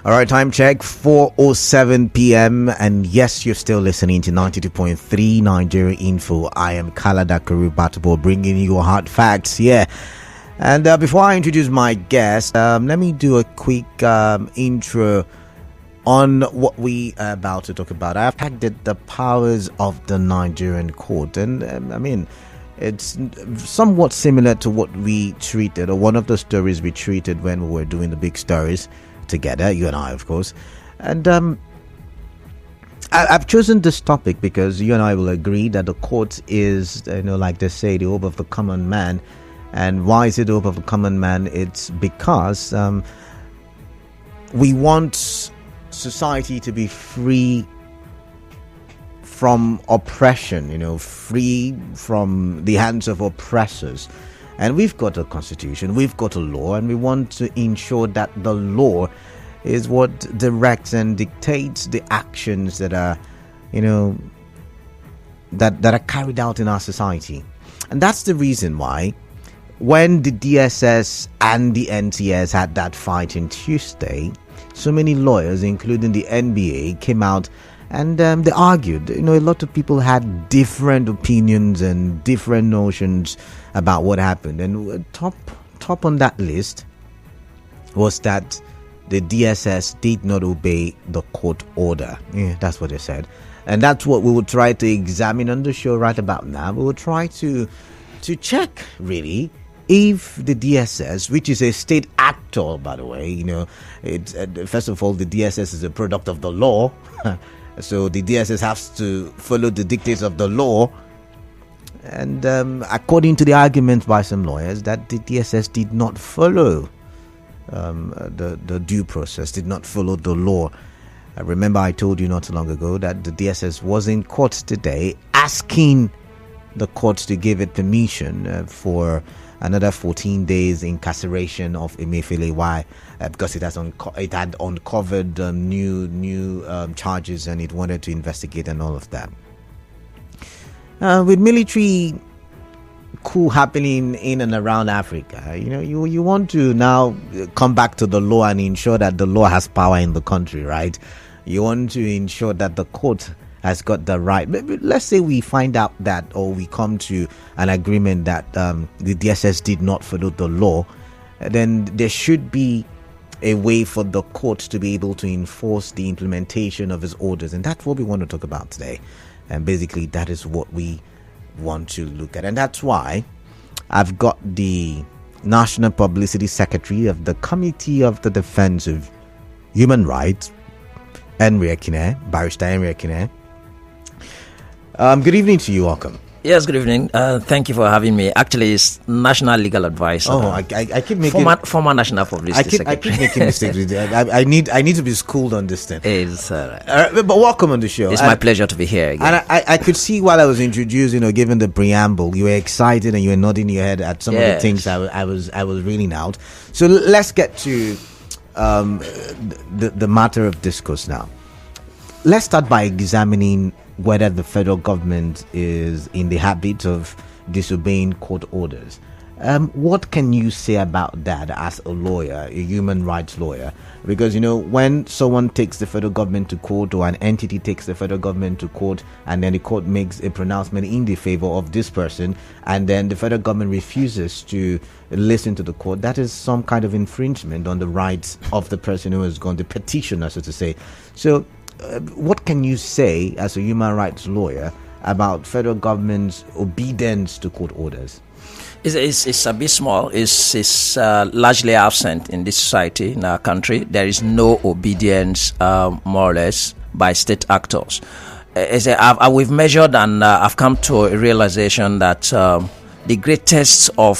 All right, time check, 4:07 p.m. And yes, you're still listening to 92.3 Nigerian Info. I am Kalada Karubatubo, bringing you hard facts. Yeah. And before I introduce my guest, let me do a quick intro on what we are about to talk about. I've packed the powers of the Nigerian court. And I mean, it's somewhat similar to what we treated, or one of the stories we treated when we were doing the big stories together, you and I, of course. And I've chosen this topic because you and I will agree that the court is, like they say, the hope of the common man. And why is it the hope of the common man? It's because we want society to be free from oppression, free from the hands of oppressors. And we've got a constitution, we've got a law, and we want to ensure that the law is what directs and dictates the actions that are, that are carried out in our society. And that's the reason why when the DSS and the NTS had that fight on Tuesday, so many lawyers, including the NBA, came out and they argued. A lot of people had different opinions and different notions about what happened. And top on that list was that the DSS did not obey the court order. Yeah, that's what they said. And that's what we will try to examine on the show right about now. We will try to check, really, if the DSS, which is a state actor, by the way, it's first of all, the DSS is a product of the law. So the DSS has to follow the dictates of the law. And according to the argument by some lawyers, that the DSS did not follow the due process, did not follow the law. I remember I told you not too long ago that the DSS was in court today asking the court to give it permission for another 14 days incarceration of Emefiele. Why? Because it had uncovered new charges, and it wanted to investigate and all of that. With military coup happening in and around Africa, you want to now come back to the law and ensure that the law has power in the country, right? You want to ensure that the court has got the right. Let's say we find out that, or we come to an agreement that the DSS did not follow the law, then there should be a way for the court to be able to enforce the implementation of its orders. And that's what we want to talk about today. And basically, that is what we want to look at. And that's why I've got the National Publicity Secretary of the Committee of the Defense of Human Rights, Ekine, Barrister Ekine. Good evening to you. Welcome. Yes, good evening. Thank you for having me. Actually, it's National Legal Advisor. Oh, I keep making former National Publicity Secretary. I keep making mistakes with it. I need to be schooled on this thing. It's but welcome on the show. It's my pleasure to be here again. And I could see while I was introduced, given the preamble, you were excited and you were nodding your head at some of the things I was reading out. So let's get to the matter of discourse now. Let's start by examining whether the federal government is in the habit of disobeying court orders. What can you say about that as a lawyer, a human rights lawyer? Because, when someone takes the federal government to court, or an entity takes the federal government to court, and then the court makes a pronouncement in the favor of this person, and then the federal government refuses to listen to the court, that is some kind of infringement on the rights of the person who is going to petitioner, so to say. So, what can you say as a human rights lawyer about federal government's obedience to court orders? It's a bit small. It's largely absent in this society, in our country. There is no obedience, more or less, by state actors. We've measured, and I've come to a realization that the greatest of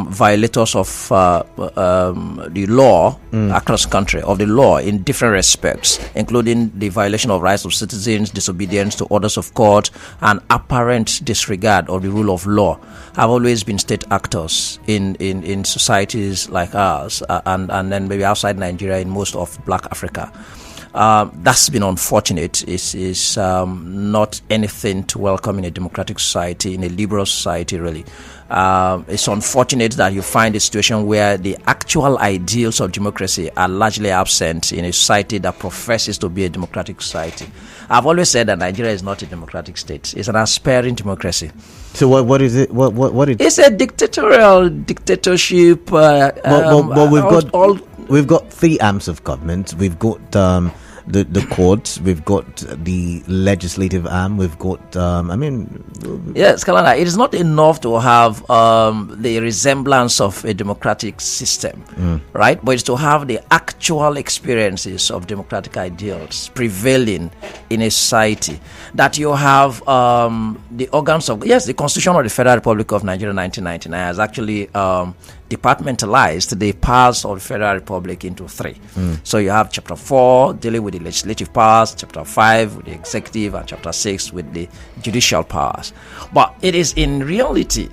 violators of the law across the country, of the law in different respects, including the violation of rights of citizens, disobedience to orders of court, and apparent disregard of the rule of law, have always been state actors in societies like ours, and then maybe outside Nigeria, in most of Black Africa. That's been unfortunate. It's not anything to welcome in a democratic society, in a liberal society, really. It's unfortunate that you find a situation where the actual ideals of democracy are largely absent in a society that professes to be a democratic society. I've always said that Nigeria is not a democratic state. It's an aspiring democracy. So what is it? What is it? It's a dictatorship. We've got three arms of government. We've got the courts. We've got the legislative arm. We've got yes, Kalana, it is not enough to have the resemblance of a democratic system, right? But it's to have the actual experiences of democratic ideals prevailing in a society. That you have the organs of, yes, the Constitution of the Federal Republic of Nigeria 1999 has actually departmentalized the powers of the Federal Republic into three. So you have Chapter 4 dealing with the legislative powers, Chapter 5 with the executive, and Chapter 6 with the judicial powers. But it is in reality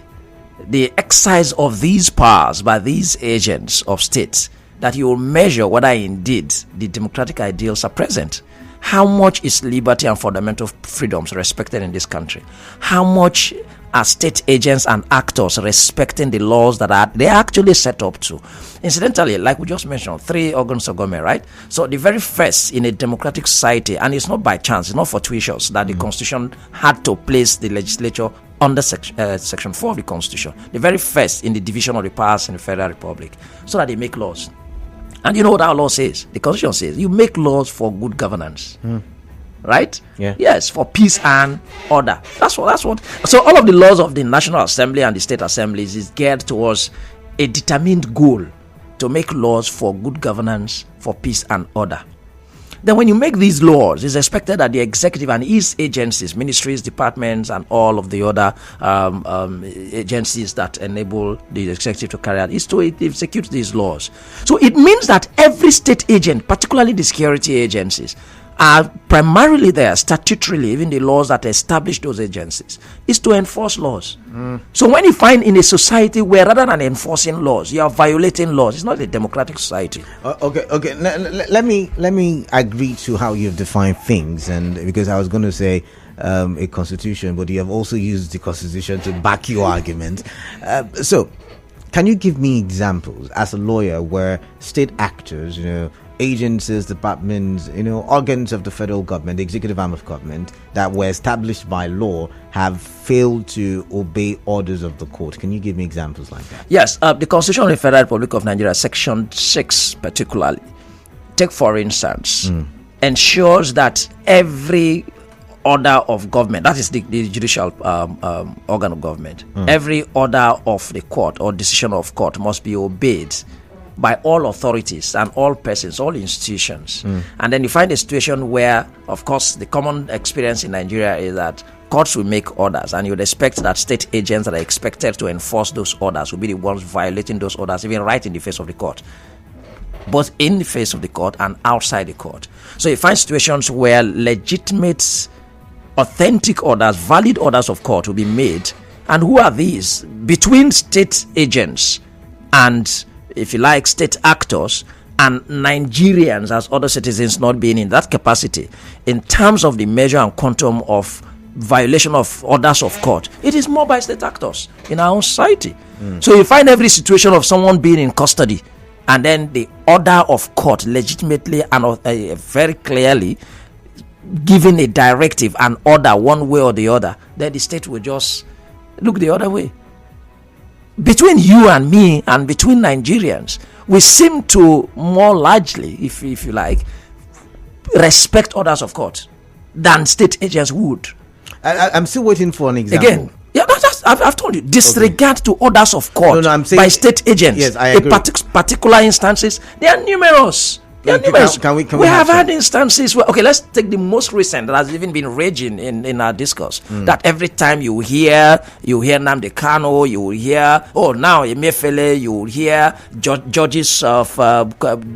the exercise of these powers by these agents of states that you will measure whether indeed the democratic ideals are present. How much is liberty and fundamental freedoms respected in this country? How much are state agents and actors respecting the laws that they're actually set up to? Incidentally, like we just mentioned, three organs of government, right? So the very first in a democratic society, and it's not by chance, it's not fortuitous that the Constitution had to place the legislature under Section 4 of the Constitution, the very first in the division of the powers in the Federal Republic, so that they make laws. And you know what our law says? The Constitution says you make laws for good governance. Right? Yeah. Yes, for peace and order. That's what. So all of the laws of the National Assembly and the state assemblies is geared towards a determined goal to make laws for good governance, for peace and order. Then when you make these laws, it's expected that the executive and its agencies, ministries, departments, and all of the other agencies that enable the executive to carry out, is to execute these laws. So it means that every state agent, particularly the security agencies, are primarily there statutorily, even the laws that establish those agencies, is to enforce laws. So when you find in a society where rather than enforcing laws, you are violating laws, it's not a democratic society. Okay. Let me agree to how you've defined things, and because I was going to say a constitution, but you have also used the constitution to back your argument. So, can you give me examples as a lawyer where state actors, agencies, departments, organs of the federal government, the executive arm of government that were established by law have failed to obey orders of the court? Can you give me examples like that? Yes, the Constitution of the Federal Republic of Nigeria, Section 6 particularly, take for instance, ensures that every order of government, that is the judicial organ of government, every order of the court or decision of court must be obeyed by all authorities and all persons, all institutions. And then you find a situation where, of course, the common experience in Nigeria is that courts will make orders, and you'd expect that state agents that are expected to enforce those orders will be the ones violating those orders, even right in the face of the court, both in the face of the court and outside the court. So you find situations where legitimate, authentic orders, valid orders of court will be made. And who are these? Between state agents and, if you like, state actors and Nigerians as other citizens not being in that capacity in terms of the measure and quantum of violation of orders of court, it is more by state actors in our own society. So you find every situation of someone being in custody and then the order of court legitimately and very clearly giving a directive, an order one way or the other, then the state will just look the other way. Between you and me and between Nigerians, we seem to more largely, if you like, respect orders of court than state agents would. I'm still waiting for an example. Again, yeah, I've told you, disregard to orders of court by state agents. Yes, I agree. Particular instances, they are numerous. Can we have had instances where, okay, let's take the most recent that has even been raging in our discourse, that every time you hear Nnamdi Kanu, you will hear, now Emefiele, you will hear judges of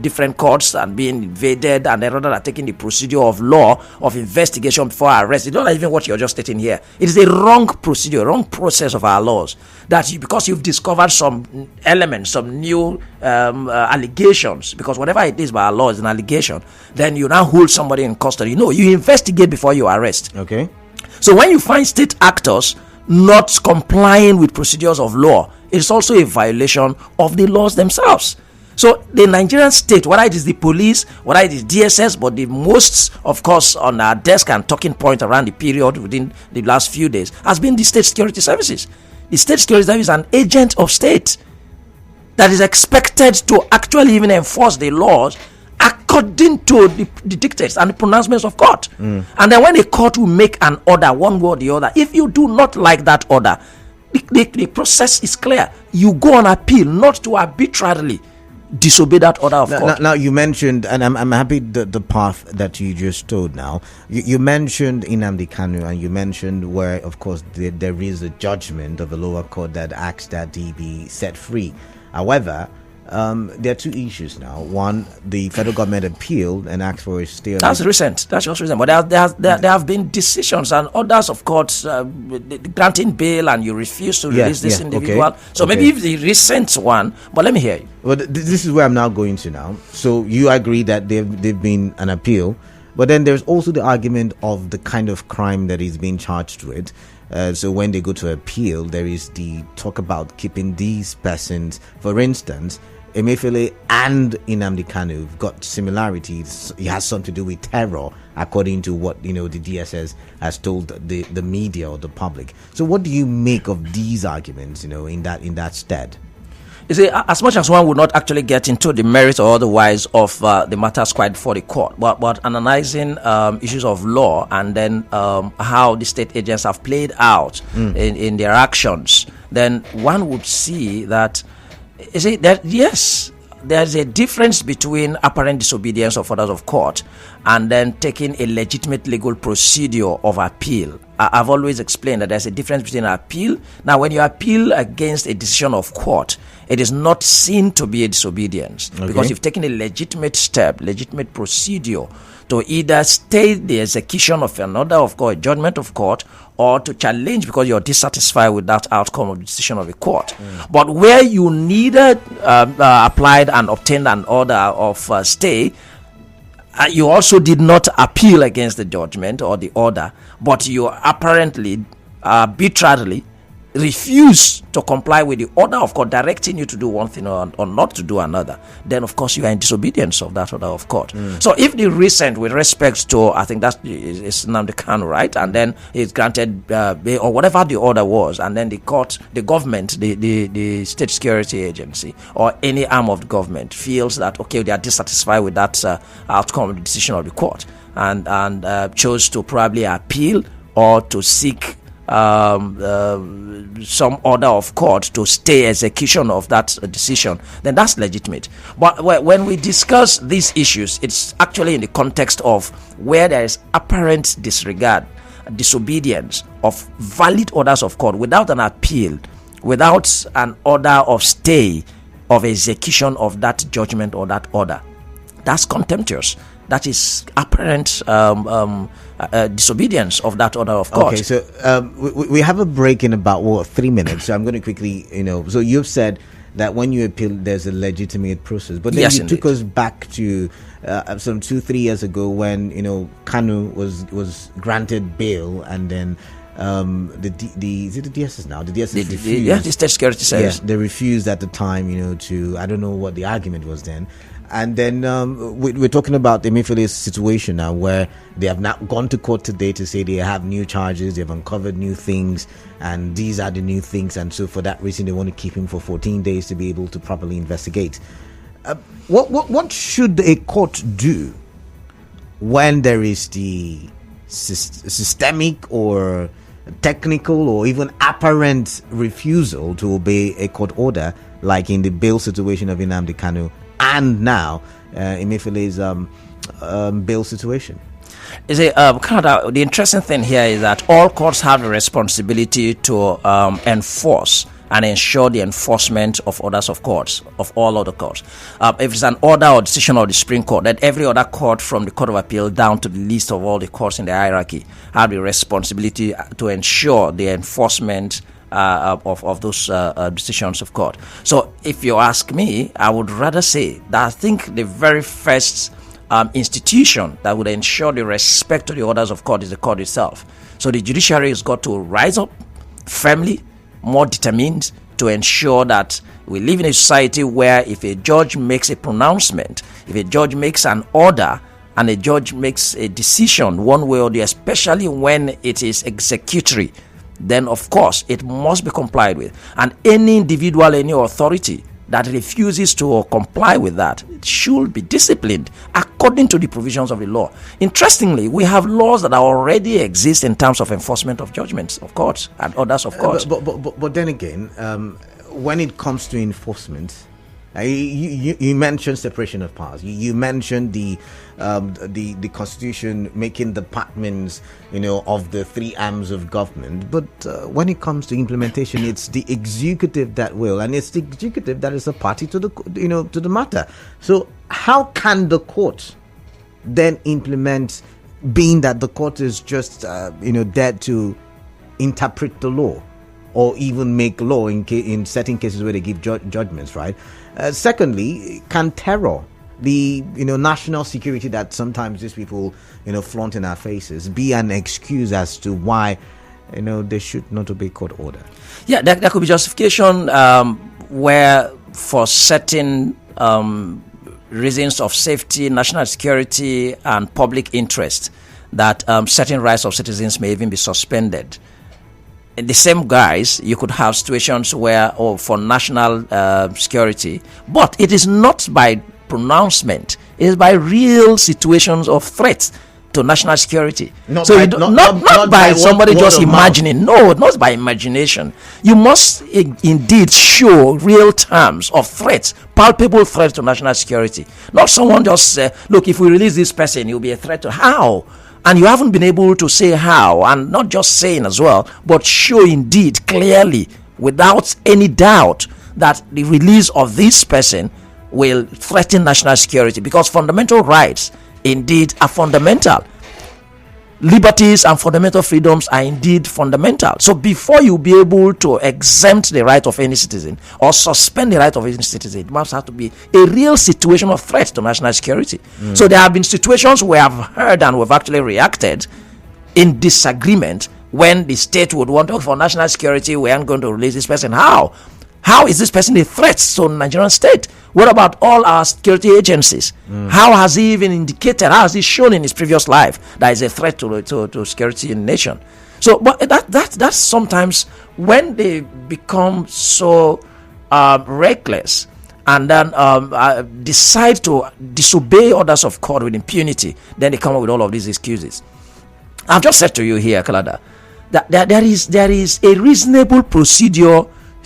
different courts and being invaded, and then rather than taking the procedure of law of investigation before arrest. It's not even what you're just stating here. It is a wrong procedure, wrong process of our laws, that because you've discovered some elements, some new allegations, because whatever it is by our law is an allegation, then you now hold somebody in custody. No, you investigate before you arrest. Okay. So when you find state actors not complying with procedures of law, it's also a violation of the laws themselves. So the Nigerian state, whether it is the police, whether it is DSS, but the most, of course, on our desk and talking point around the period within the last few days has been the state security services. The state security service is an agent of state that is expected to actually even enforce the laws according to the dictates and the pronouncements of court. And then when a court will make an order one way or the other, if you do not like that order, the process is clear. You go on appeal, not to arbitrarily disobey that order of court. Now you mentioned, and I'm happy the path that you just told. Now you mentioned Nnamdi Kanu, and you mentioned where, of course, there is a judgment of the lower court that asks that he be set free. However, there are two issues now. One, the federal government appealed and asked for a stay. That's recent. That's just recent. But there have been decisions and orders of courts granting bail, and you refuse to release this individual. Okay. So maybe if the recent one, but let me hear you. Well, this is where I'm now going to now. So you agree that they've been an appeal, but then there's also the argument of the kind of crime that he's being charged with. So when they go to appeal, there is the talk about keeping these persons. For instance, Emefiele and Nnamdi Kanu have got similarities. It has something to do with terror, according to what the DSS has told the media or the public. So what do you make of these arguments? In that stead. You see, as much as one would not actually get into the merits or otherwise of the matters quite before the court, but analyzing issues of law and then how the state agents have played out in their actions, then one would see that, you see, that yes, there's a difference between apparent disobedience of orders of court and then taking a legitimate legal procedure of appeal. I've always explained that there's a difference between appeal. Now, when you appeal against a decision of court, it is not seen to be a disobedience, because you've taken a legitimate step, legitimate procedure to either stay the execution of an order of court, a judgment of court, or to challenge because you're dissatisfied with that outcome of the decision of the court. But where you neither applied and obtained an order of stay, you also did not appeal against the judgment or the order, but you apparently arbitrarily refuse to comply with the order of court directing you to do one thing or not to do another, then of course you are in disobedience of that order of court. So if the recent with respect to, I think that's is Nnamdi Kanu, right, and then it's granted bail or whatever the order was, and then the court, the government, the state security agency or any arm of the government feels that okay, they are dissatisfied with that outcome of the decision of the court and chose to probably appeal or to seek some order of court to stay execution of that decision, then that's legitimate. But when we discuss these issues, it's actually in the context of where there is apparent disregard, disobedience of valid orders of court without an appeal, without an order of stay of execution of that judgment or that order. That's contemptuous. That is apparent disobedience of that order of court. Okay, so we have a break in about 3 minutes. So I'm going to quickly, so you've said that when you appeal, there's a legitimate process. But then you took us back to some 2-3 years ago when Kanu was granted bail, and then is it the DSS now? The DSS refused. The state security service. Yeah, they refused at the time, to, I don't know what the argument was then. And then we're talking about the Emefiele's situation now, where they have not gone to court today to say they have new charges, they've uncovered new things, and these are the new things. And so for that reason, they want to keep him for 14 days to be able to properly investigate. What should a court do when there is the systemic or technical or even apparent refusal to obey a court order, like in the bail situation of Nnamdi Kanu, and now Emefiele's bail situation? Is it Canada? The interesting thing here is that all courts have a responsibility to enforce and ensure the enforcement of orders of courts, of all other courts. If it's an order or decision of the Supreme Court, then every other court from the Court of Appeal down to the list of all the courts in the hierarchy have the responsibility to ensure the enforcement of those decisions of court. So if you ask me, I would rather say that I think the very first institution that would ensure the respect to the orders of court is the court itself. So the judiciary has got to rise up firmly, more determined, to ensure that we live in a society where if a judge makes a pronouncement, if a judge makes an order, and a judge makes a decision one way or the other, especially when it is executory, then of course it must be complied with. And any individual, any authority that refuses to comply with that should be disciplined according to the provisions of the law. Interestingly, we have laws that already exist in terms of enforcement of judgments of courts and orders of courts. But then again, when it comes to enforcement, you mentioned separation of powers. You mentioned the Constitution making departments, of the three arms of government. But when it comes to implementation, it's the executive that will, and it's the executive that is a party to the to the matter. So how can the court then implement, being that the court is just there to interpret the law, or even make law in certain cases where they give judgments, right? Secondly, can terror, the national security that sometimes these people flaunt in our faces, be an excuse as to why there should not obey court order? Yeah, there could be justification where for certain reasons of safety, national security, and public interest, that certain rights of citizens may even be suspended. In the same guise, you could have situations where, for national security, but it is not by pronouncement, it is by real situations of threats to national security. Not by somebody just imagining. No, not by imagination. You must indeed show real terms of threats, palpable threats to national security. Not someone just say, look, if we release this person, he'll be a threat to how? And you haven't been able to say how, and not just saying as well, but show indeed clearly, without any doubt, that the release of this person will threaten national security, because fundamental rights indeed are fundamental. Liberties and fundamental freedoms are indeed fundamental. So before you be able to exempt the right of any citizen or suspend the right of any citizen, it must have to be a real situation of threat to national security. So there have been situations where I've heard and we've actually reacted in disagreement when the state would want to, for national security, we aren't going to release this person. How? How is this person a threat to the Nigerian state? What about all our security agencies? How has he even indicated, how has he shown in his previous life that is a threat to security in the nation? So, but that's sometimes when they become so reckless and then decide to disobey orders of court with impunity, then they come up with all of these excuses. I've just said to you here, Kalada, that there is a reasonable procedure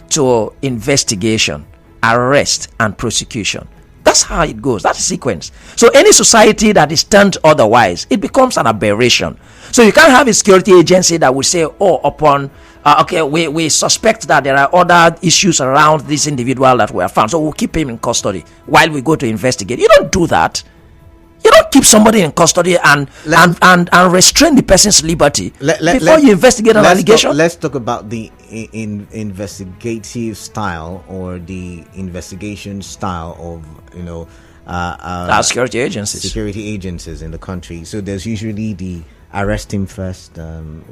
to investigation, arrest, and prosecution. That's how it goes. That's the sequence. So any society that is turned otherwise, it becomes an aberration. So you can't have a security agency that will say, we suspect that there are other issues around this individual that were found, so we'll keep him in custody while we go to investigate. You don't do that. You don't keep somebody in custody and restrain the person's liberty before you investigate an allegation. Let's talk about the investigative style, or the investigation style of security agencies in the country. So there's usually the arrest him first.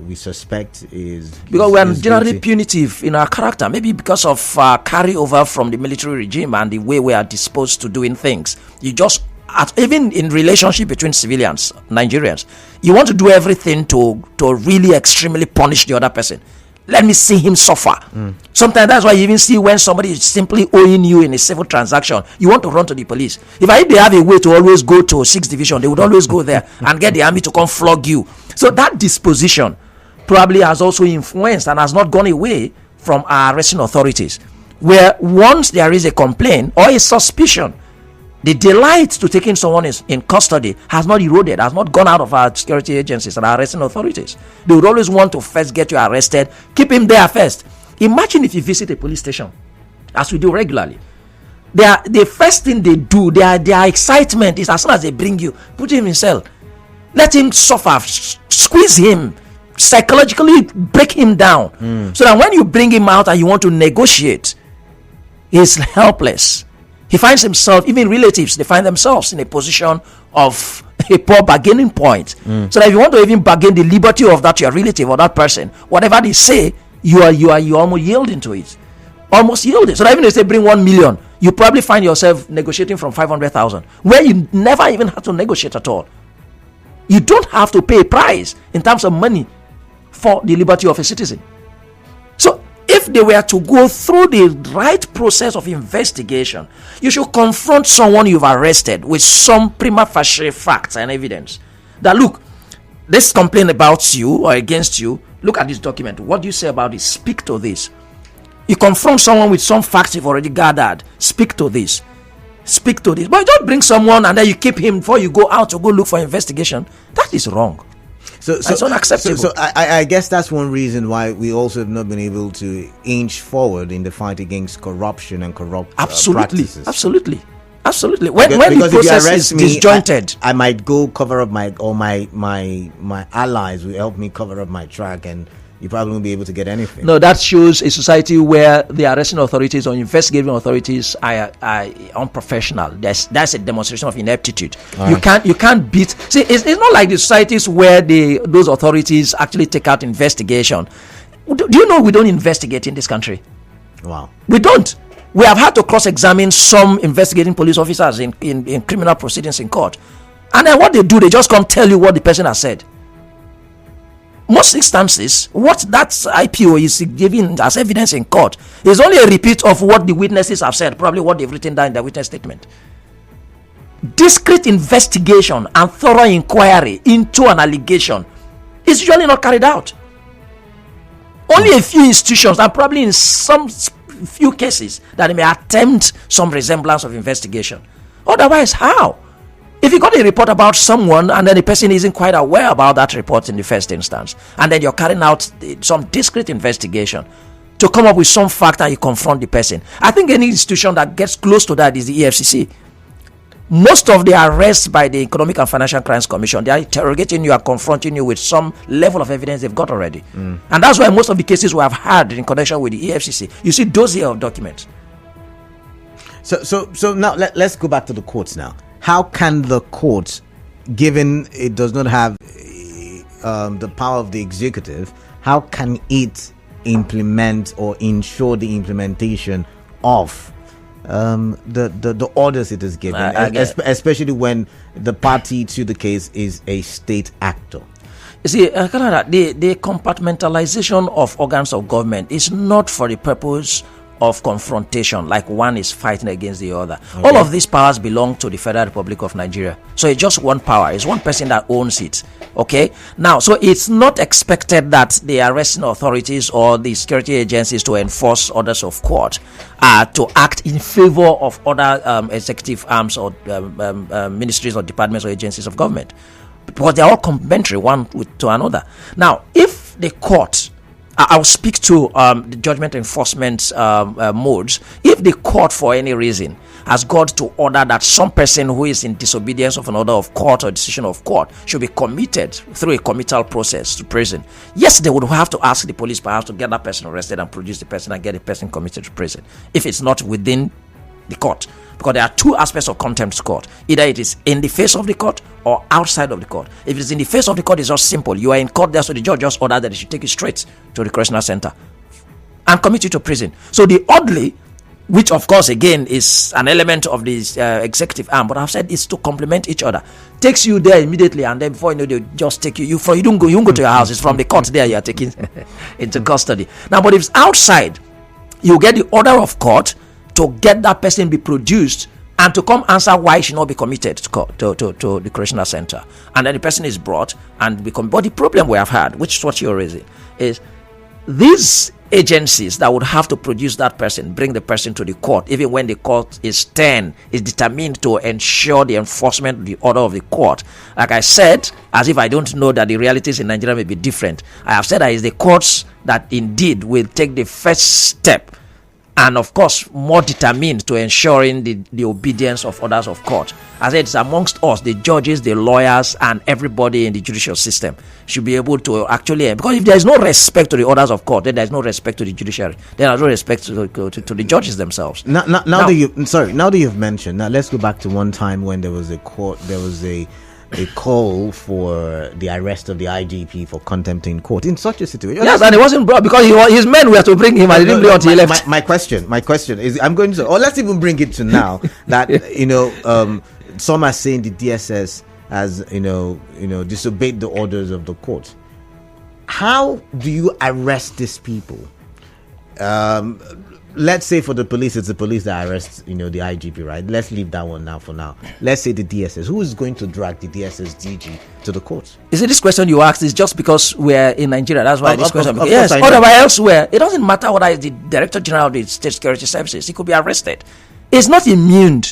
We suspect because we are generally punitive in our character, maybe because of carryover from the military regime and the way we are disposed to doing things. You just even in relationship between civilians, Nigerians, you want to do everything to really extremely punish the other person. Let me see him suffer. Sometimes that's why you even see when somebody is simply owing you in a civil transaction, you want to run to the police. If they have a way to always go to 6th Division, they would always go there and get the army to come flog you. So that disposition probably has also influenced and has not gone away from our arresting authorities, where once there is a complaint or a suspicion, the delight to taking someone in custody has not eroded, has not gone out of our security agencies and our arresting authorities. They would always want to first get you arrested, keep him there first. Imagine if you visit a police station, as we do regularly. The first thing they do, their excitement is as soon as they bring you, put him in cell, let him suffer, squeeze him, psychologically break him down, so that when you bring him out and you want to negotiate, he's helpless. He finds himself, even relatives, they find themselves in a position of a poor bargaining point. So that if you want to even bargain the liberty of that your relative or that person, whatever they say, you are almost yielding to it. Almost yielding. So that even if they bring 1 million, you probably find yourself negotiating from 500,000, where you never even have to negotiate at all. You don't have to pay a price in terms of money for the liberty of a citizen. So if they were to go through the right process of investigation, you should confront someone you've arrested with some prima facie facts and evidence. That, look, this complaint about you or against you, look at this document. What do you say about this? Speak to this. You confront someone with some facts you've already gathered. Speak to this. Speak to this. But you don't bring someone and then you keep him before you go out to go look for investigation. That is wrong. So it's unacceptable. So I guess that's one reason why we also have not been able to inch forward in the fight against corruption and corrupt practices. Absolutely. When the process is disjointed, I might go cover up my allies will help me cover up my track, and you probably won't be able to get anything. No, that shows a society where the arresting authorities or investigating authorities are unprofessional. That's a demonstration of ineptitude. You can't beat. See, it's not like the societies where those authorities actually take out investigation. Do you know we don't investigate in this country? Wow. We don't. We have had to cross-examine some investigating police officers in criminal proceedings in court, and then what they do, they just come tell you what the person has said. Most instances, what that IPO is giving as evidence in court is only a repeat of what the witnesses have said, probably what they've written down in their witness statement. Discreet investigation and thorough inquiry into an allegation is usually not carried out. Only a few institutions, and probably in some few cases, that they may attempt some resemblance of investigation. Otherwise, how? If you got a report about someone and then the person isn't quite aware about that report in the first instance, and then you're carrying out some discreet investigation to come up with some fact and you confront the person, I think any institution that gets close to that is the EFCC. Most of the arrests by the Economic and Financial Crimes Commission, they are interrogating you and confronting you with some level of evidence they've got already. And that's why most of the cases we have had in connection with the EFCC, you see dossier of documents. So now let's go back to the courts now. How can the court, given it does not have the power of the executive, how can it implement or ensure the implementation of the orders it is given, especially when the party to the case is a state actor? You see, the compartmentalization of organs of government is not for the purpose of confrontation, like one is fighting against the other. Okay. All of these powers belong to the Federal Republic of Nigeria. So it's just one power. It's one person that owns it. Okay? Now, so it's not expected that the arresting authorities or the security agencies to enforce orders of court to act in favor of other executive arms or ministries or departments or agencies of government, because they're all complementary one to another. Now, if the court, I'll speak to the judgment enforcement modes. If the court, for any reason, has got to order that some person who is in disobedience of an order of court or decision of court should be committed through a committal process to prison, yes, they would have to ask the police perhaps to get that person arrested and produce the person and get the person committed to prison if it's not within the court. Because there are two aspects of contempt court. Either it is in the face of the court or outside of the court. If it's in the face of the court, it's just simple. You are in court there, so the judge just ordered that they should take you straight to the correctional center and commit you to prison. So the orderly, which of course again is an element of the executive arm, but I've said it's to complement each other, takes you there immediately, and then before you know, they just take you don't go to your house. It's from the court there you are taken into custody. Now, but if it's outside, you get the order of court to get that person be produced and to come answer why he should not be committed to the correctional center. And then the person is brought and become. But the problem we have had, which is what you're raising, is these agencies that would have to produce that person, bring the person to the court, even when the court is determined to ensure the enforcement of the order of the court. Like I said, as if I don't know that the realities in Nigeria may be different, I have said that it's the courts that indeed will take the first step and of course more determined to ensuring the obedience of orders of court. As I said, it's amongst us, the judges, the lawyers, and everybody in the judicial system should be able to actually, because if there is no respect to the orders of court, then there is no respect to the judiciary, then there is no respect to the judges themselves. Now that you've mentioned, now let's go back to one time when there was a call for the arrest of the IGP for contempt in court. In such a situation, yes, and it wasn't brought because his men were to bring him, and he didn't bring until he left. My question is, I'm going to, or let's even bring it to now that some are saying the DSS has disobeyed the orders of the court. How do you arrest these people? Let's say for the police, it's the police that arrests, the IGP, right? Let's leave that one now for now. Let's say the DSS. Who is going to drag the DSS DG to the court? You see, this question you asked is just because we're in Nigeria. That's why this question. Yes, otherwise elsewhere, it doesn't matter whether it's the Director General of the State Security Services. He could be arrested. It's not immune.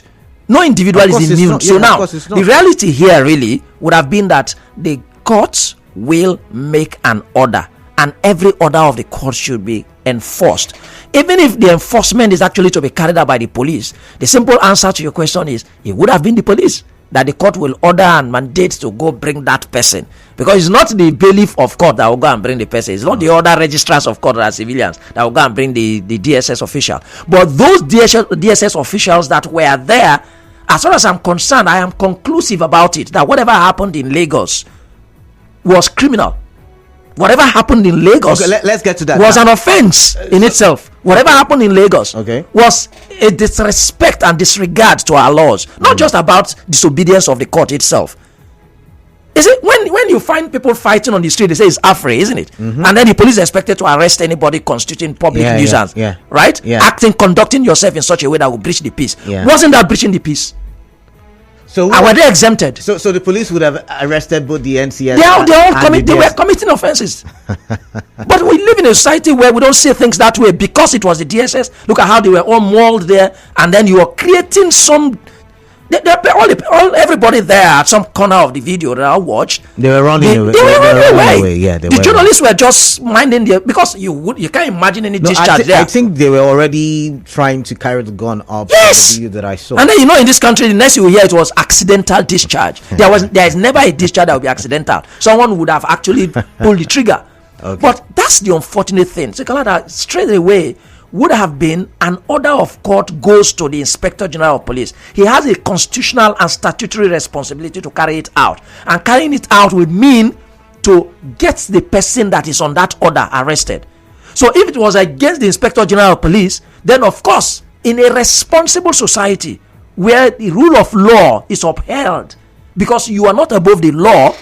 No individual is immune. So now, the reality here really would have been that the courts will make an order, and every order of the court should be enforced. Even if the enforcement is actually to be carried out by the police, the simple answer to your question is it would have been the police that the court will order and mandate to go bring that person, because it's not the bailiff of court that will go and bring the person. It's not the other registrars of court that are civilians that will go and bring the DSS official. But those DSS officials that were there, as far as I'm concerned, I am conclusive about it that whatever happened in Lagos was criminal. Whatever happened in Lagos, let's get to that, was an offense in itself. Whatever happened in Lagos was a disrespect and disregard to our laws, not just about disobedience of the court itself. Is it when you find people fighting on the street, they say it's affray, isn't it? And then the police are expected to arrest anybody constituting public nuisance, right? Conducting yourself in such a way that will breach the peace. Wasn't that breaching the peace? So were they exempted? So the police would have arrested both the NCS. They were committing offenses. But we live in a society where we don't see things that way because it was the DSS. Look at how they were all mauled there, and then you are creating some. Everybody there at some corner of the video that I watched, they were running away. The journalists were just minding because you can't imagine any discharge there. I think they were already trying to carry the gun up. Yes, the video that I saw. And then in this country, the next you will hear it was accidental discharge. There is never a discharge that will be accidental. Someone would have actually pulled the trigger. But that's the unfortunate thing. So Kalada, straight away would have been an order of court goes to the Inspector General of Police. He has a constitutional and statutory responsibility to carry it out. And carrying it out would mean to get the person that is on that order arrested. So if it was against the Inspector General of Police, then of course, in a responsible society where the rule of law is upheld, because you are not above the law,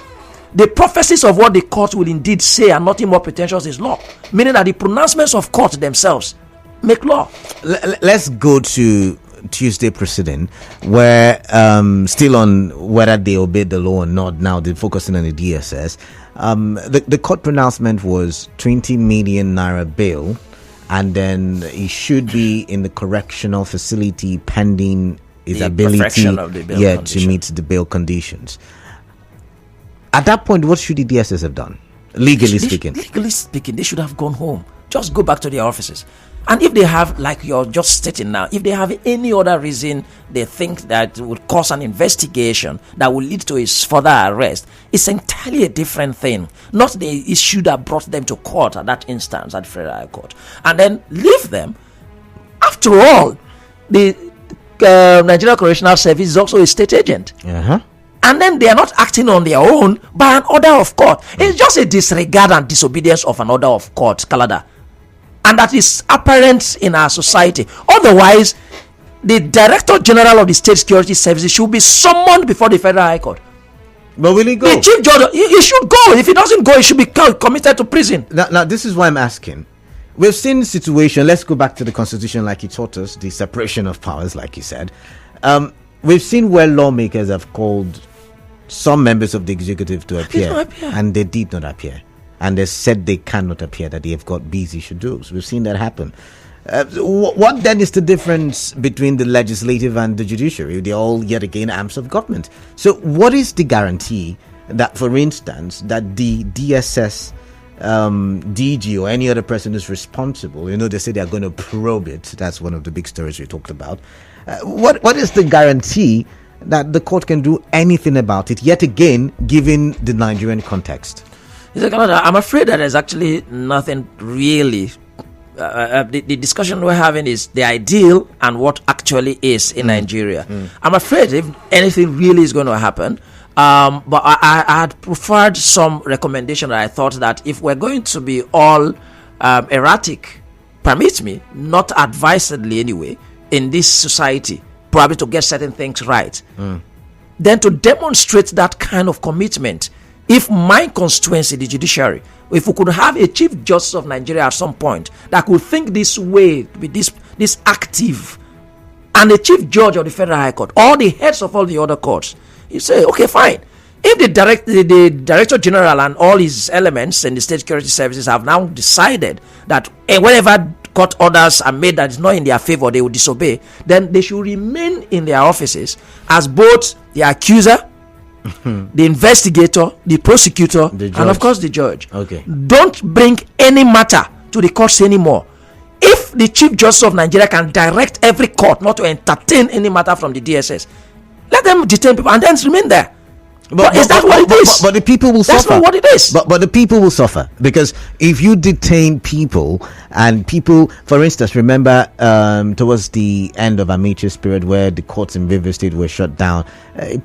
the prophecies of what the court will indeed say are nothing more pretentious is law. Meaning that the pronouncements of court themselves make law. Let's go to Tuesday proceeding, where still on whether they obeyed the law or not. Now they're focusing on the DSS. The court pronouncement was 20 million naira bail, and then he should be in the correctional facility pending his ability to meet the bail conditions. At that point, what should the DSS have done? Legally speaking, they should have gone home. Just go back to their offices. And if they have, like you're just stating now, if they have any other reason they think that would cause an investigation that will lead to his further arrest, it's entirely a different thing. Not the issue that brought them to court at that instance at the Federal High Court. And then leave them. After all, the Nigerian Correctional Service is also a state agent. And then they are not acting on their own by an order of court. It's just a disregard and disobedience of an order of court, Kalada. And that is apparent in our society. Otherwise, the Director General of the State Security Services should be summoned before the Federal High Court. But will he go? The Chief Judge, he should go. If he doesn't go, he should be committed to prison. Now, this is why I'm asking. We've seen the situation. Let's go back to the Constitution like he taught us, the separation of powers, like he said. We've seen where lawmakers have called some members of the executive to appear, and they did not appear. And they said they cannot appear, that they have got busy schedules. We've seen that happen. What then is the difference between the legislative and the judiciary? They're all, yet again, arms of government. So what is the guarantee that, for instance, that the DSS DG or any other person who's responsible, they say they're going to probe it. That's one of the big stories we talked about. What is the guarantee that the court can do anything about it, yet again, given the Nigerian context? I'm afraid that there's actually nothing really. The discussion we're having is the ideal and what actually is in Nigeria. I'm afraid if anything really is going to happen, but I had preferred some recommendation that I thought that if we're going to be all erratic, permit me, not advisedly anyway, in this society, probably to get certain things right, then to demonstrate that kind of commitment. If my constituency, the judiciary, if we could have a Chief Justice of Nigeria at some point that could think this way, with this active, and a Chief Judge of the Federal High Court, or the heads of all the other courts, you say, okay, fine. If the Director General and all his elements in the State Security Services have now decided that whenever court orders are made that is not in their favor, they will disobey, then they should remain in their offices as both the accuser, the investigator, the prosecutor, and of course the judge. Okay. Don't bring any matter to the courts anymore. If the Chief Justice of Nigeria can direct every court not to entertain any matter from the DSS, let them detain people and then remain there. But is that what it is? But the people will suffer. That's not what it is. But the people will suffer, because if you detain people, and people, for instance, remember towards the end of Amiche's period where the courts in Rivers State were shut down,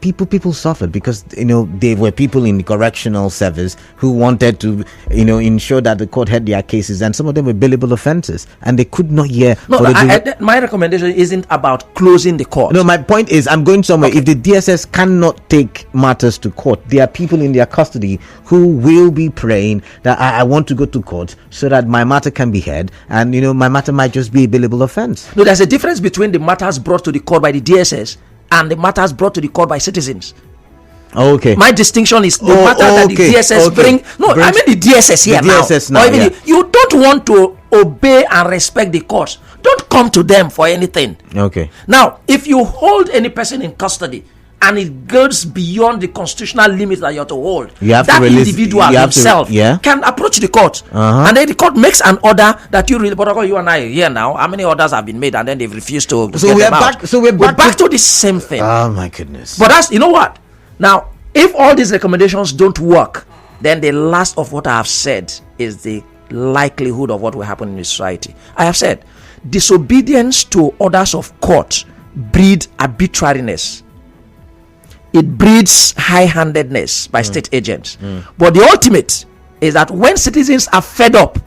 people suffered because there were people in the correctional service who wanted to ensure that the court had their cases, and some of them were billable offences, and they could not hear. No, my recommendation isn't about closing the court. No, my point is, I'm going somewhere. Okay. If the DSS cannot take matters to court, there are people in their custody who will be praying that I want to go to court so that my matter can be heard, and my matter might just be a billable offense. No, there's a difference between the matters brought to the court by the DSS and the matters brought to the court by citizens. Okay. My distinction is the matter that the DSS bring. No, I mean the DSS here the DSS now. Or even you don't want to obey and respect the courts. Don't come to them for anything. Okay. Now, if you hold any person in custody and it goes beyond the constitutional limits that you have to hold, that individual himself can approach the court, and then the court makes an order that you really. But you and I here now, how many orders have been made and then they've refused to get them out? So we're back to the same thing. Oh my goodness! But that's what. Now, if all these recommendations don't work, then the last of what I have said is the likelihood of what will happen in the society. I have said disobedience to orders of court breed arbitrariness. It breeds high-handedness by state agents. But the ultimate is that when citizens are fed up,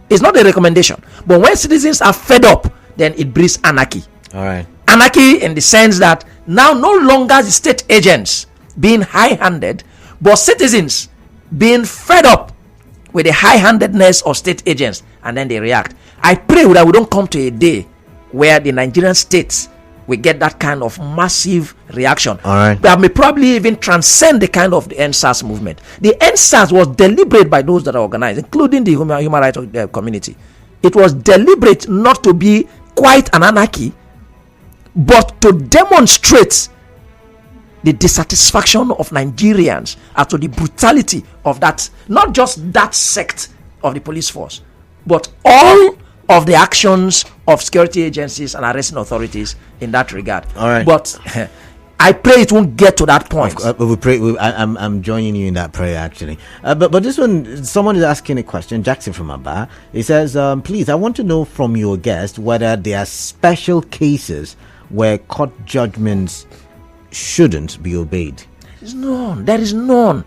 it's not a recommendation, but when citizens are fed up, then it breeds anarchy. All right. Anarchy in the sense that now no longer the state agents being high-handed, but citizens being fed up with the high-handedness of state agents, and then they react. I pray that we don't come to a day where the Nigerian states we get that kind of massive reaction. All right. That may probably even transcend the kind of the NSAS movement. The NSAS was deliberate by those that are organized, including the human rights community. It was deliberate not to be quite an anarchy, but to demonstrate the dissatisfaction of Nigerians as to the brutality of that, not just that sect of the police force, but all of the actions of security agencies and arresting authorities in that regard. All right. But I pray it won't get to that point. We pray. I'm joining you in that prayer, actually. But this one, someone is asking a question. Jackson from Aba. He says, please, I want to know from your guest whether there are special cases where court judgments shouldn't be obeyed. There is none.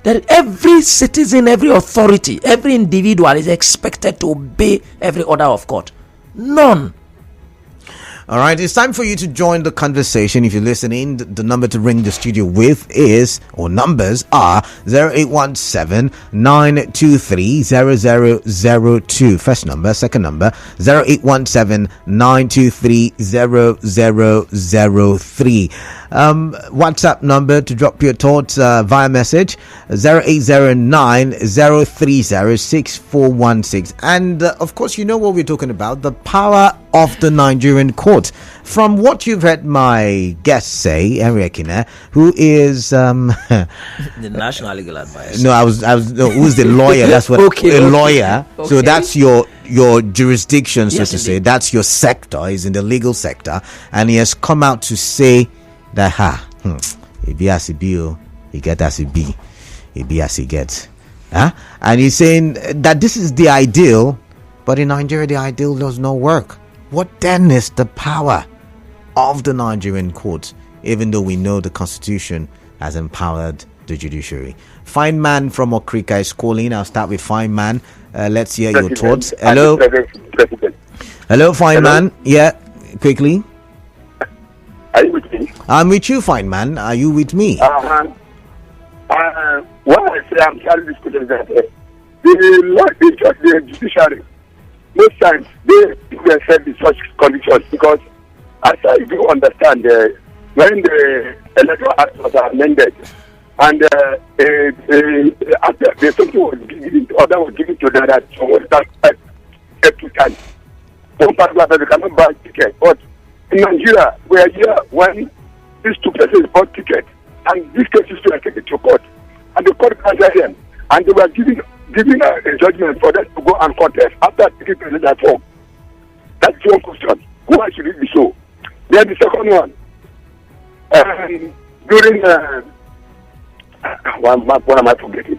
That every citizen, every authority, every individual is expected to obey every order of court. None. All right, it's time for you to join the conversation. If you're listening, the number to ring the studio with is, or numbers are 0817-923-0002. First number, second number 0817-923-0003. WhatsApp number to drop your thoughts via message 0809 030 6416. And of course, you know what we're talking about, the power of the Nigerian court. From what you've heard my guest say, Ekine, who is the national legal advisor. No, who's the lawyer? That's what lawyer. Okay. So that's your jurisdiction, so to say. That's your sector. He's in the legal sector, and he has come out to say that it be as it be, he get as it be, it be as he gets. And he's saying that this is the ideal, but in Nigeria the ideal does not work. What then is the power of the Nigerian courts, even though we know the Constitution has empowered the judiciary? Fine Man from Okrika is calling. I'll start with Fine Man. Let's hear your thoughts. Hello. Hello, Fine Man. Yeah, quickly. Are you with me? I'm with you, Fine Man. Are you with me? What I say, I'm telling this question that the judiciary, most times they set in such conditions, because as I do understand, when the electoral act was amended and after something was given, order was given to that someone that every time one particular person cannot buy ticket. But in Nigeria, we are here when these two persons bought ticket, and these cases were taken to court, and the court answered them, and they were giving a judgment for them to go and contest after taking place at home. That's one question. Why should it be so? Then the second one, during what am I forgetting?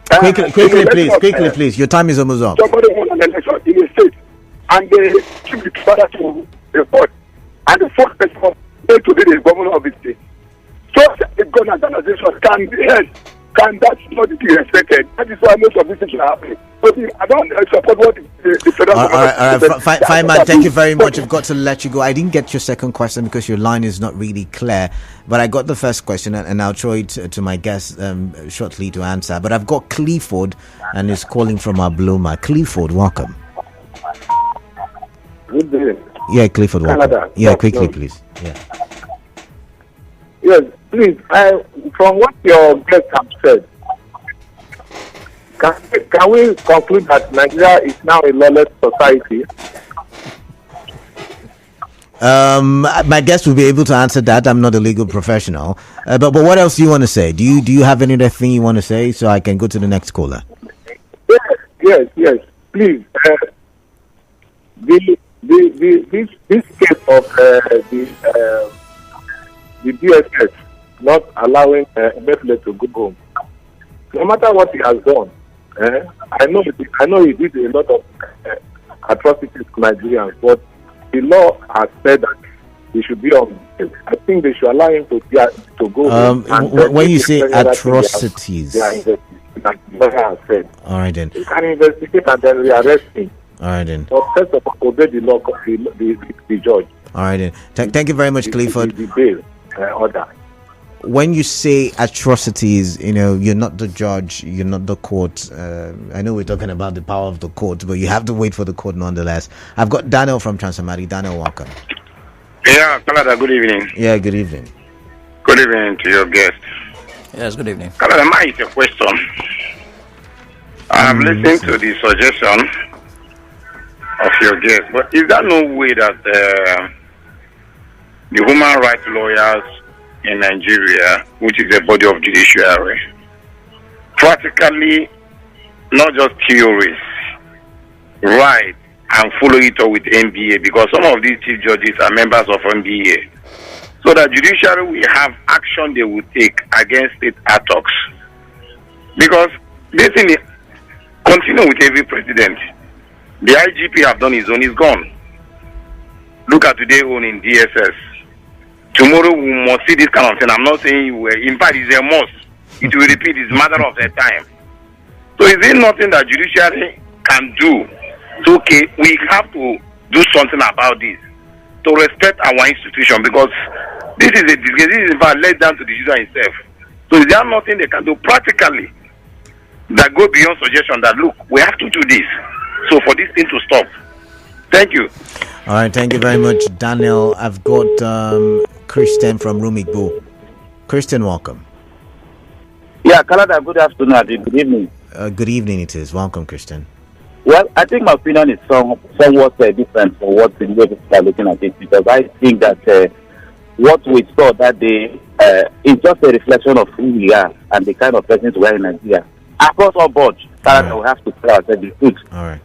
Quickly, please. Your time is almost up. Somebody won an election in a state, and they took the father to the court, and the fourth person was made to be the governor of the state. So the government organization can be held. Can that not be respected? That is why most of these things are happening. So I don't support what the federal government. All right. Fine man, thank you very much. I've got to let you go. I didn't get your second question because your line is not really clear. But I got the first question, and I'll throw it to my guest shortly to answer. But I've got Clifford, and he's calling from Abloma. Clifford, welcome. Good day. Yeah, Clifford, welcome. Canada. Yeah, quickly, please. Yeah. Yes, please. From what your guest have said, can we conclude that Nigeria is now a lawless society? My guest will be able to answer that. I'm not a legal professional. But what else do you want to say? Do you have any other thing you want to say so I can go to the next caller? Yes. Please. This case of the DSS not allowing Emefiele to go home. No matter what he has done, I know he did a lot of atrocities to Nigerians, but the law has said that he should be on bail. I think they should allow him to go home. When you say atrocities, all right then. You can investigate and then rearrest him. All right then. But first of all, obey the law, the judge. All right then. Thank you very much, Clifford. The bail order. When you say atrocities, you're not the judge, you're not the court. I know we're talking about the power of the court, but you have to wait for the court nonetheless. I've got Daniel from Transamari. Daniel, welcome. Yeah, Canada, good evening. Yeah, good evening. Good evening to your guest. Yes, good evening. Canada, mine is a question. I've listened to the suggestion of your guest, but is there no way that the human rights lawyers in Nigeria, which is a body of judiciary, practically not just theories, write and follow it up with NBA, because some of these chief judges are members of NBA, so that judiciary will have action they will take against state attacks. Because this thing continue with every president. The IGP have done his own, he's gone. Look at today's own in DSS. Tomorrow we must see this kind of thing. I'm not saying you will. In fact, it's a must. It will repeat. It's a matter of the time. So is there nothing that judiciary can do? So, okay, we have to do something about this to respect our institution, because this is a disgrace. This is in fact let down to the judiciary itself. So is there nothing they can do practically that go beyond suggestion that, look, we have to do this, so for this thing to stop? Thank you. All right, thank you very much, Daniel. I've got Christian from Rumigbo. Christian, welcome. Yeah, Canada, good afternoon and good evening. Good evening it is. Welcome, Christian. Well, I think my opinion is somewhat different from what the way people are looking at it, because I think that what we saw that day is just a reflection of who we are and the kind of persons we are in Nigeria. Across all board, Canada will have to tell us the truth. All right.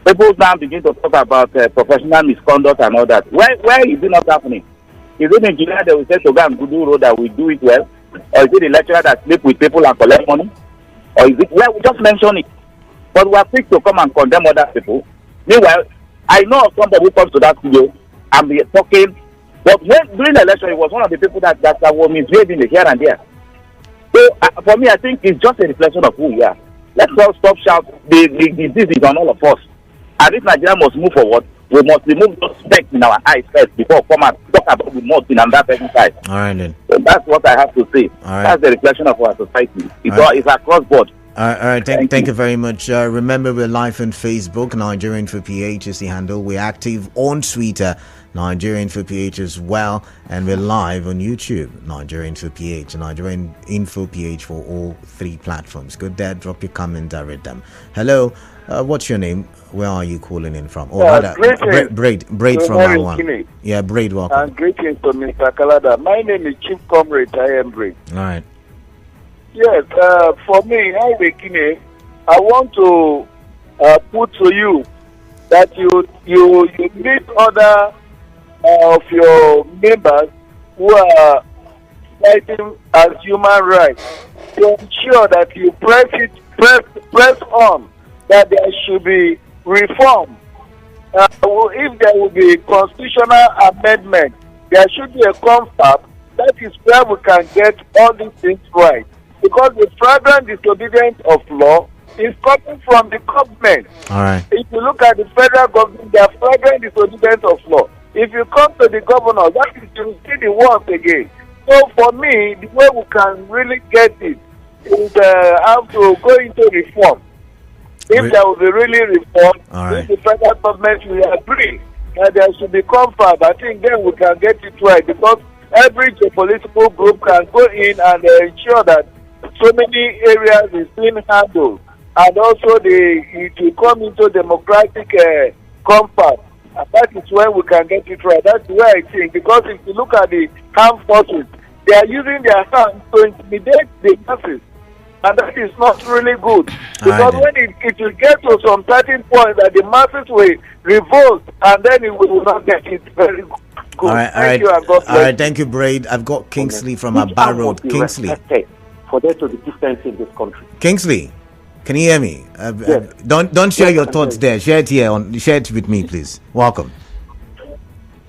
People now begin to talk about professional misconduct and all that. Where is it not happening? Is it in Nigeria that we say to go and do road that we do it well? Or is it the lecturer that sleep with people and collect money? Or is it, well, we just mention it. But we are quick to come and condemn other people. Meanwhile, I know of somebody who comes to that studio and be talking, but when during the election, he was one of the people that were misbehaving here and there. So for me, I think it's just a reflection of who we are. Let's all stop shouting. The disease is on all of us. And if Nigeria must move forward, we must remove those specks in our eyes first before come and talk about the must in another person's eyes. All right, then. So that's what I have to say. All right. That's the reflection of our society. It's across board. All right. Thank you very much. Remember, we're live on Facebook. Nigerian for PH is the handle. We're active on Twitter. Nigerian for PH as well. And we're live on YouTube. Nigerian for PH. Nigerian Info PH for all three platforms. Go there, drop your comment, I read them. Hello. What's your name? Where are you calling in from? Braid from Marwan. Yeah, Braid, welcome. And greetings to Mr. Kalada. My name is Chief Comrade. I am Braid. All right. Yes, for me, Ekine, I want to put to you that you meet other of your members who are fighting as human rights to ensure that you press on that there should be reform. If there will be constitutional amendment, there should be a confab. That is where we can get all these things right. Because the flagrant disobedience of law is coming from the government. All right. If you look at the federal government, they are flagrant disobedience of law. If you come to the governor, that is to see the once again. So for me, the way we can really get it is have to go into reform. If there will be really reform, if the federal government will agree that there should be confab, I think then we can get it right, because every geopolitical group can go in and ensure that so many areas is being handled, and also it will come into democratic confab. And that is when we can get it right. That's the way I think, because if you look at the armed forces, they are using their hands to intimidate the masses. And that is not really good. Because when it will get to some certain point that the masses will revolt, and then it will not get it very good. All right, thank you, Braid. I've got Kingsley from Abba Road. Kingsley. For there to be difference in this country. Kingsley, can you hear me? Yes. Don't share your thoughts there. Share it here. Share it with me, please. Welcome.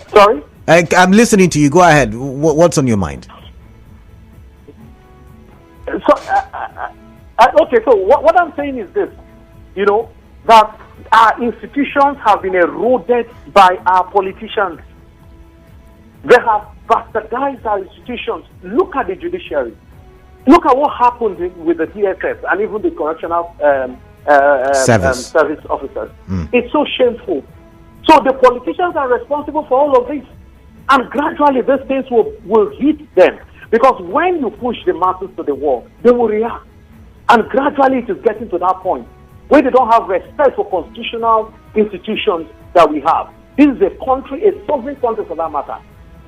Sorry? I'm listening to you. Go ahead. What's on your mind? So, okay, so what I'm saying is this, that our institutions have been eroded by our politicians. They have bastardized our institutions. Look at the judiciary. Look at what happened with the DSS and even the correctional service officers. It's so shameful. So the politicians are responsible for all of this. And gradually these things will hit them. Because when you push the masses to the wall, they will react. And gradually it is getting to that point where they don't have respect for constitutional institutions that we have. This is a country, a sovereign country for that matter.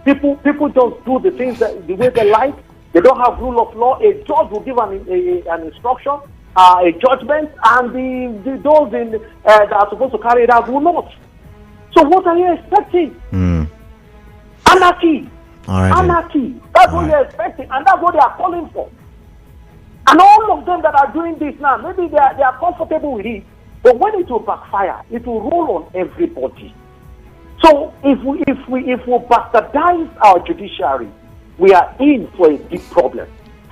People just do the things the way they like. They don't have rule of law. A judge will give an instruction, a judgment, and those that are supposed to carry it out will not. So what are you expecting? Anarchy. Anarchy. That's what you're expecting, and that's what they are calling for. And all of them that are doing this now, maybe they are comfortable with it, but when it will backfire, it will roll on everybody. So if we bastardize our judiciary, we are in for a big problem.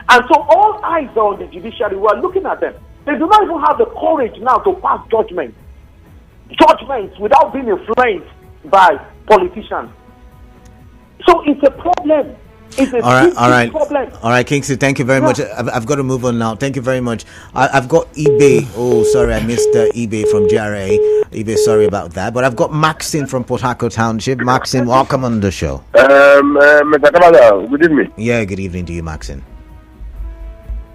And so all eyes are on the judiciary. We are looking at them. They do not even have the courage now to pass judgments without being influenced by politicians. So it's a problem. It's a big problem. All right, Kingsley, thank you very much. I've got to move on now. Thank you very much. I've got eBay. Oh, sorry, I missed eBay from JRA. Sorry about that. But I've got Maxine from Port Harcourt Township. Maxine, welcome on the show. Mr. Kamala, good evening. Yeah, good evening to you, Maxine.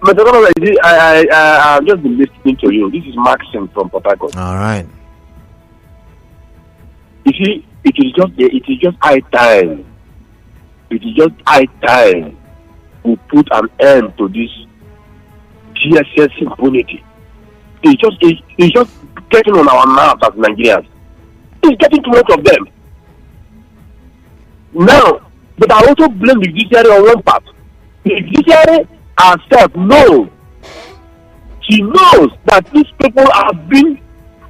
Mr. Kamala, I've just been listening to you. This is Maxine from Port Harcourt. All right. You see, it is just high time. It is just high time we put an end to this GSS impunity. It's just getting on our nerves as Nigerians. It's getting too much of them. Now, but I also blame the judiciary on one part. The judiciary herself knows. She knows that these people have been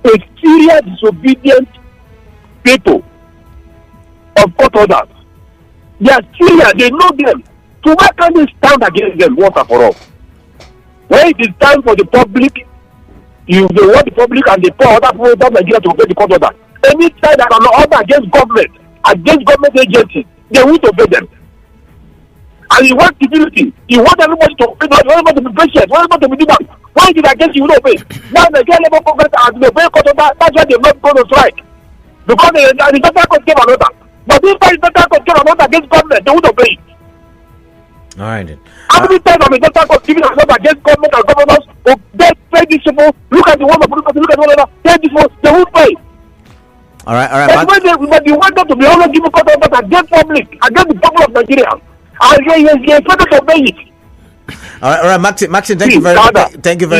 a serious disobedient people of court orders. They are serious, they know them. So why can't they stand against them once and for all? When it is time for the public, they want the public and the poor other people of Nigeria to obey the court order. Any side that are not order against government agencies, they will obey them. And you want stability, you want everybody to obey, you want everybody to be patient, you want everybody to be doing. Why is it against you will obey? Now Nigerian Labour Congress has been obeying court order, that's why they're not going to strike. Because the federal court gave an order. But if the federal court gave an order against government, they would obey it. All right then. How many times have the federal court given an order against government and governors? Pay these people, look at the one of look at the one of pay this one, they won't pay. All right. But you want them to be always giving court orders against public, against the people of Nigeria. And they expect to obey it. All right, Maxine, thank you very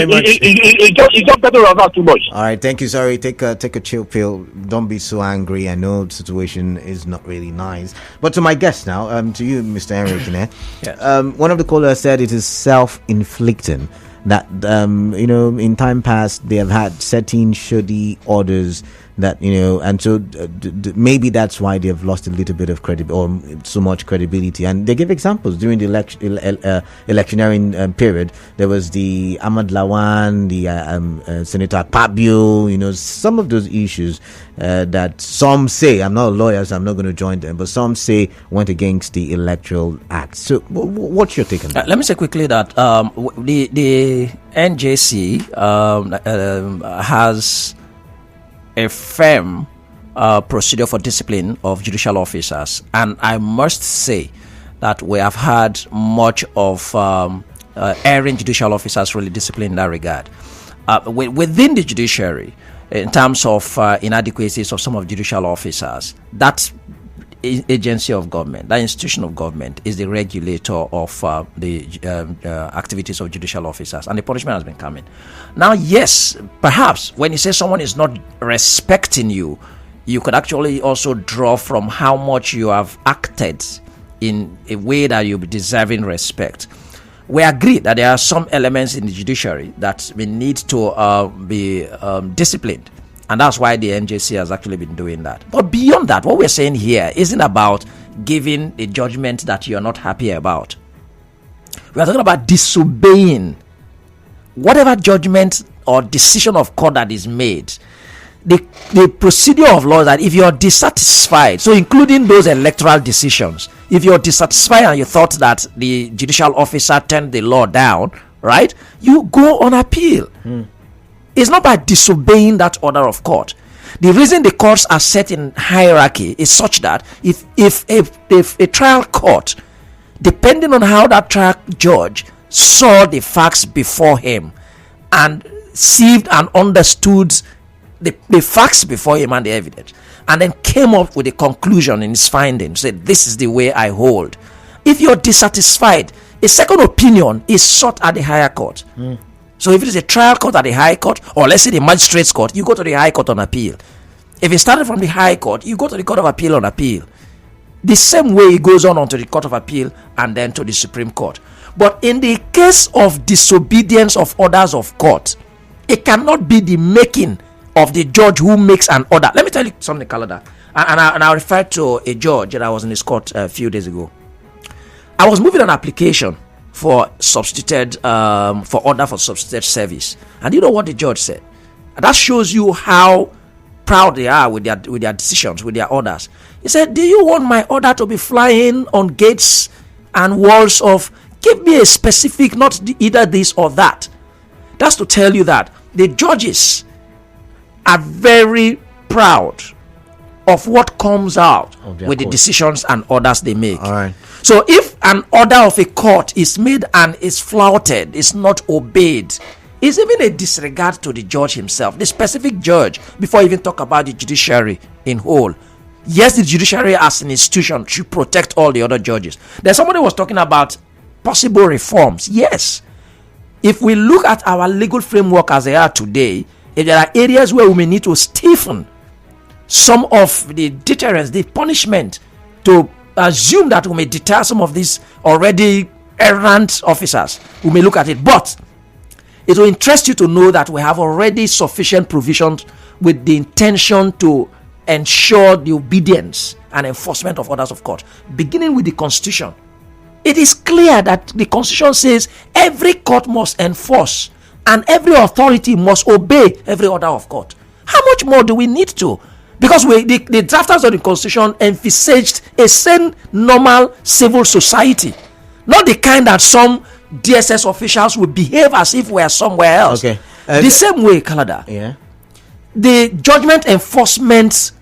much. It's just getting around too much. All right, thank you. Sorry, take a chill pill. Don't be so angry. I know the situation is not really nice. But to my guest now, to you, Mr. Ekine. Yes. One of the callers said it is self-inflicting. That in time past they have had certain shoddy orders that and so maybe that's why they have lost a little bit of credibility or so much credibility. And they give examples during the electioneering period. There was the Ahmad Lawan, the Senator Pabio, some of those issues that some say, I'm not a lawyer, so I'm not going to join them, but some say went against the Electoral Act. So what's your take on that? Let me say quickly that the NJC has a firm procedure for discipline of judicial officers, and I must say that we have had much of erring judicial officers really disciplined in that regard. Within the judiciary, in terms of inadequacies of some of judicial officers, that agency of government, that institution of government, is the regulator of the activities of judicial officers, and the punishment has been coming. Now, yes, perhaps when you say someone is not respecting you, you could actually also draw from how much you have acted in a way that you'll be deserving respect. We agree that there are some elements in the judiciary that we need to be disciplined. And that's why the NJC has actually been doing that. But beyond that, what we're saying here isn't about giving a judgment that you're not happy about. We are talking about disobeying whatever judgment or decision of court that is made. The procedure of law is that if you're dissatisfied, so including those electoral decisions, if you're dissatisfied and you thought that the judicial officer turned the law down, right, you go on appeal. It's not by disobeying that order of court. The reason the courts are set in hierarchy is such that if a trial court, depending on how that trial judge saw the facts before him and sieved and understood the facts before him and the evidence, and then came up with a conclusion in his findings, said this is the way I hold. If you're dissatisfied, a second opinion is sought at the higher court. So if it is a trial court at the high court, or let's say the magistrate's court, you go to the high court on appeal. If it started from the high court, you go to the court of appeal on appeal. The same way it goes on to the court of appeal and then to the Supreme Court. But in the case of disobedience of orders of court, it cannot be the making of the judge who makes an order. Let me tell you something, Kalada. And I referred to a judge that I was in his court a few days ago. I was moving an application for substituted for order for substituted service, and you know what the judge said? And that shows you how proud they are with their decisions, with their orders. He said, do you want my order to be flying on gates and walls of, give me a specific, not either this or that? That's to tell you that the judges are very proud of what comes out with the court decisions and orders they make. All right. So if an order of a court is made and is flouted, is not obeyed, it's even a disregard to the judge himself, the specific judge, before even talk about the judiciary in whole. Yes, the judiciary as an institution should protect all the other judges. There's somebody who was talking about possible reforms. Yes. If we look at our legal framework as they are today, if there are areas where we may need to stiffen some of the deterrence, the punishment, to assume that we may deter some of these already errant officers, we may look at it. But it will interest you to know that we have already sufficient provisions with the intention to ensure the obedience and enforcement of orders of court, beginning with the Constitution. It is clear that the Constitution says every court must enforce and every authority must obey every order of court. How much more do we need to? Because the drafters of the Constitution envisaged a sane, normal civil society, not the kind that some DSS officials will behave as if we are somewhere else. Okay. The same way, Canada. Yeah. The judgment enforcement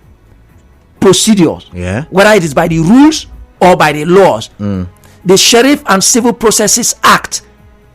procedures, whether it is by the rules or by the laws, the Sheriff and Civil Processes Act,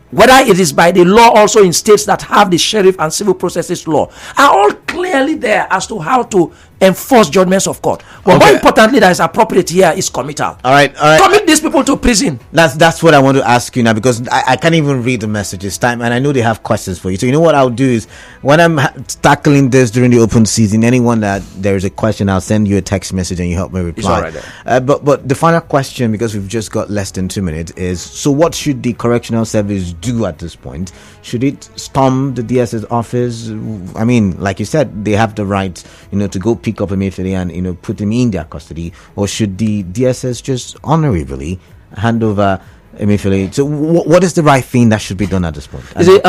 whether it is by the law also in states that have the Sheriff and Civil Processes Law, are all clearly there as to how to enforce judgments of court. But more importantly, that is appropriate here is committal. All right. Commit these people to prison. That's what I want to ask you now, because I can't even read the messages time, and I know they have questions for you. So you know what I'll do is, when I'm tackling this during the open season, anyone that there is a question, I'll send you a text message and you help me reply. It's all right then. But the final question, because we've just got less than 2 minutes, is: so what should the correctional service do at this point? Should it storm the DSS office? I mean, like you said, they have the right, to go pick up Emefiele and put him in their custody, or should the DSS just honorably hand over Emefiele? So what is the right thing that should be done at this point? Is it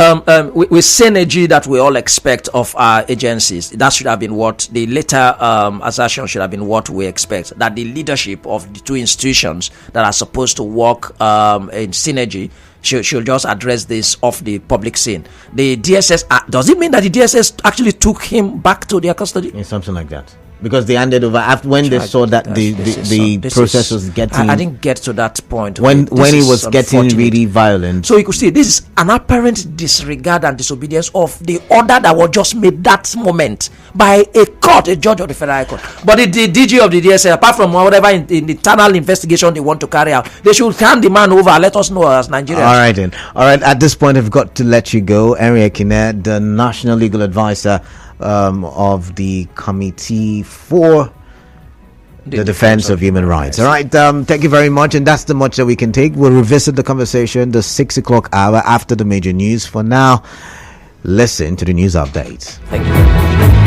with synergy that we all expect of our agencies? That should have been what the later assertion should have been what we expect, that the leadership of the two institutions that are supposed to work in synergy should just address this off the public scene. The DSS, does it mean that the DSS actually took him back to their custody? Yeah, something like that. Because they handed over after when they saw that the process was getting. I didn't get to that point. When it was getting really violent. So you could see this is an apparent disregard and disobedience of the order that was just made that moment by a court, a judge of the Federal Court. But the DG of the DSS, apart from whatever in the internal investigation they want to carry out, they should hand the man over. Let us know as Nigerians. All right then. All right. At this point, I've got to let you go. Ekine, the National Legal Advisor of the Committee for the Defense of Human Rights. All right, thank you very much, and that's the much that we can take. We'll revisit the conversation the 6 o'clock hour after the major news. For now, listen to the news updates. Thank you very much.